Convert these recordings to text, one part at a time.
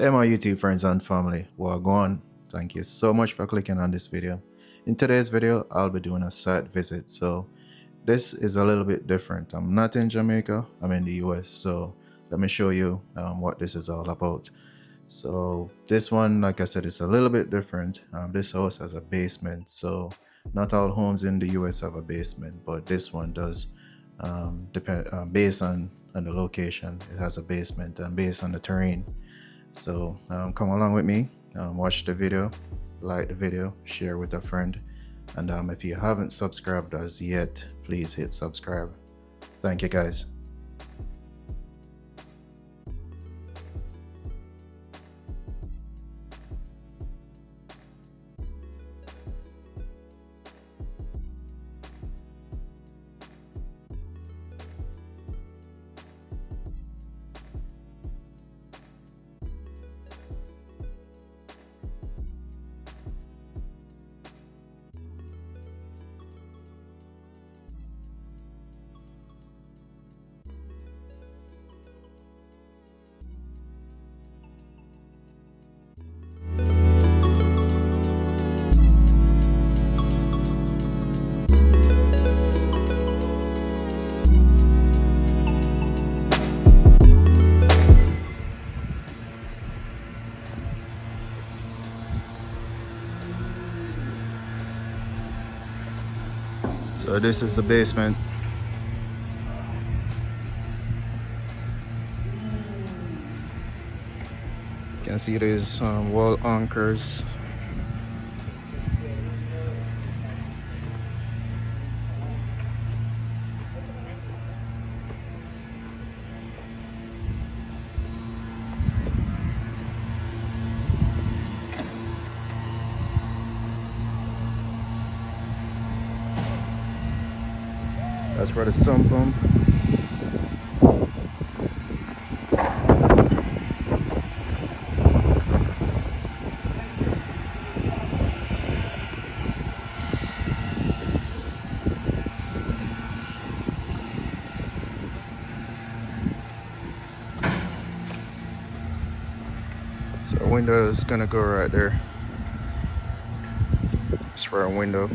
Hey my YouTube friends and family, well gone. Thank you so much for clicking on this video. In today's video, I'll be doing a site visit. So this is a little bit different. I'm not in Jamaica, I'm in the US. So let me show you what this is all about. So this one, like I said, is a little bit different. This house has a basement. So not all homes in the US have a basement, but this one does. Based on the location, it has a basement, and based on the terrain. So come along with me, watch the video, like the video, share with a friend, and if you haven't subscribed as yet, please hit subscribe. Thank you guys. So this is the basement. You can see these wall anchors. That's for the sump pump. So our window is gonna go right there. It's for a window.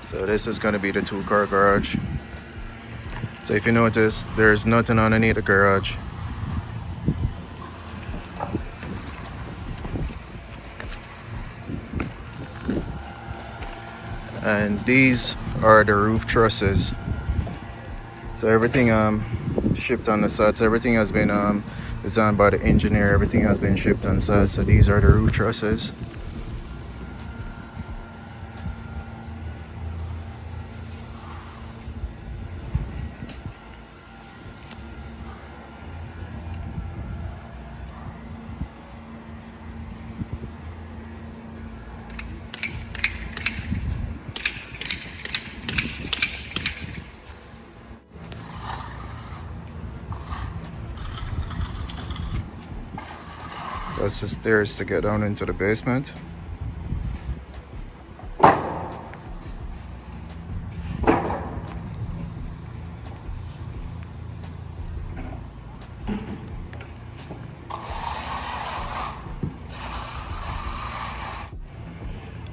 So this is gonna be the 2-car garage. So if you notice, there's nothing underneath the garage. And these are the roof trusses. So everything shipped on the site. So everything has been designed by the engineer. Everything has been shipped on site. So these are the roof trusses. That's the stairs to get down into the basement.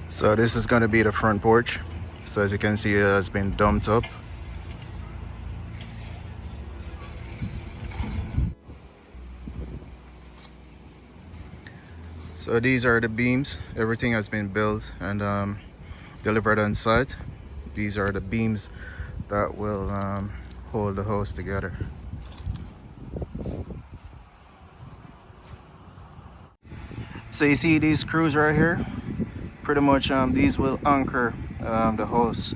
So this is going to be the front porch. So as you can see, it has been dumped up. So these are the beams. Everything has been built and delivered on site. These are the beams that will hold the house together. So you see these screws right here? Pretty much these will anchor the house.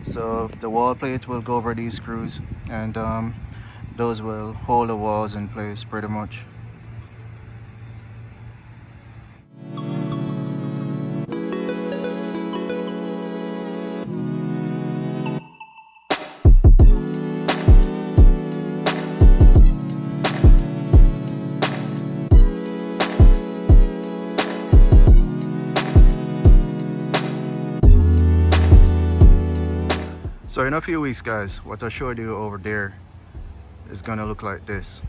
So the wall plate will go over these screws, and those will hold the walls in place pretty much. So in a few weeks, guys, what I showed you over there is gonna look like this.